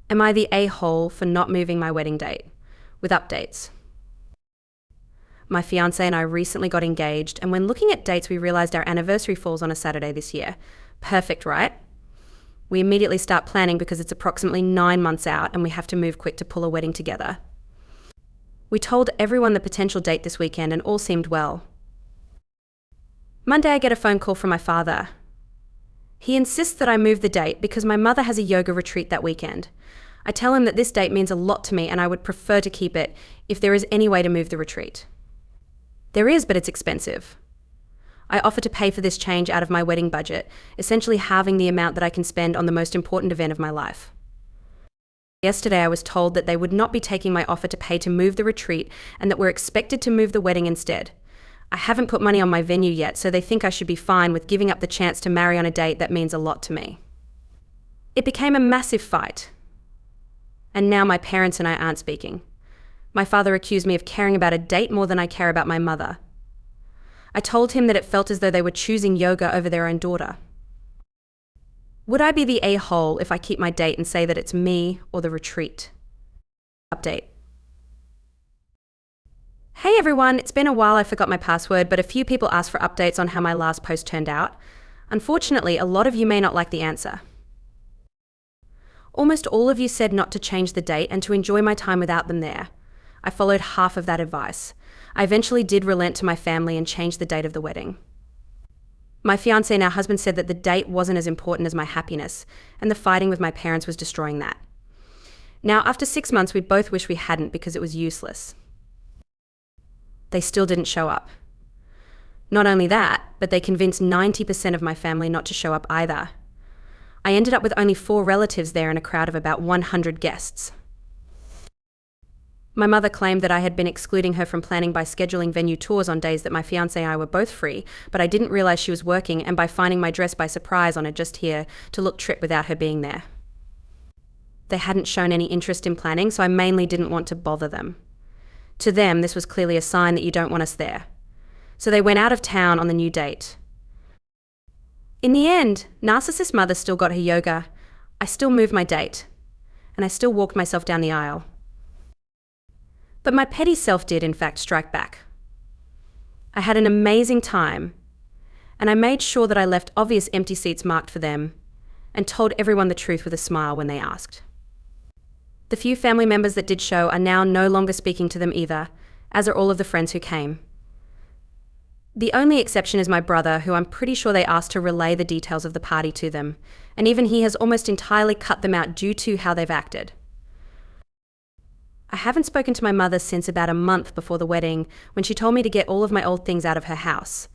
Am I the a-hole for not moving my wedding date? With updates. My fiancé and I recently got engaged, and when looking at dates, we realized our anniversary falls on a Saturday this year. Perfect, right? We immediately start planning because it's approximately 9 months out and we have to move quick to pull a wedding together. We told everyone the potential date this weekend and all seemed well. Monday, I get a phone call from my father. He insists that I move the date because my mother has a yoga retreat that weekend. I tell him that this date means a lot to me and I would prefer to keep it if there is any way to move the retreat. There is, but it's expensive. I offer to pay for this change out of my wedding budget, essentially halving the amount that I can spend on the most important event of my life. Yesterday, I was told that they would not be taking my offer to pay to move the retreat and that we're expected to move the wedding instead. I haven't put money on my venue yet, so they think I should be fine with giving up the chance to marry on a date that means a lot to me. It became a massive fight. And now my parents and I aren't speaking. My father accused me of caring about a date more than I care about my mother. I told him that it felt as though they were choosing yoga over their own daughter. Would I be the a-hole if I keep my date and say that it's me or the retreat? Update. Hey everyone, it's been a while. I forgot my password, but a few people asked for updates on how my last post turned out. Unfortunately, a lot of you may not like the answer. Almost all of you said not to change the date and to enjoy my time without them there. I followed half of that advice. I eventually did relent to my family and change the date of the wedding. My fiancé, now husband, said that the date wasn't as important as my happiness, and the fighting with my parents was destroying that. Now, after 6 months, we both wish we hadn't because it was useless. They still didn't show up. Not only that, but they convinced 90% of my family not to show up either. I ended up with only 4 relatives there in a crowd of about 100 guests. My mother claimed that I had been excluding her from planning by scheduling venue tours on days that my fiancé and I were both free, but I didn't realize she was working and by finding my dress by surprise on a just here to look trip without her being there. They hadn't shown any interest in planning, so I mainly didn't want to bother them. To them, this was clearly a sign that you don't want us there. So they went out of town on the new date. In the end, narcissist mother still got her yoga, I still moved my date, and I still walked myself down the aisle. But my petty self did, in fact, strike back. I had an amazing time, and I made sure that I left obvious empty seats marked for them and told everyone the truth with a smile when they asked. The few family members that did show are now no longer speaking to them either, as are all of the friends who came. The only exception is my brother, who I'm pretty sure they asked to relay the details of the party to them, and even he has almost entirely cut them out due to how they've acted. I haven't spoken to my mother since about a month before the wedding, when she told me to get all of my old things out of her house.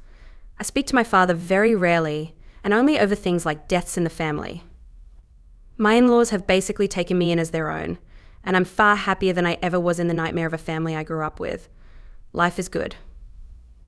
I speak to my father very rarely, and only over things like deaths in the family. My in-laws have basically taken me in as their own, and I'm far happier than I ever was in the nightmare of a family I grew up with. Life is good.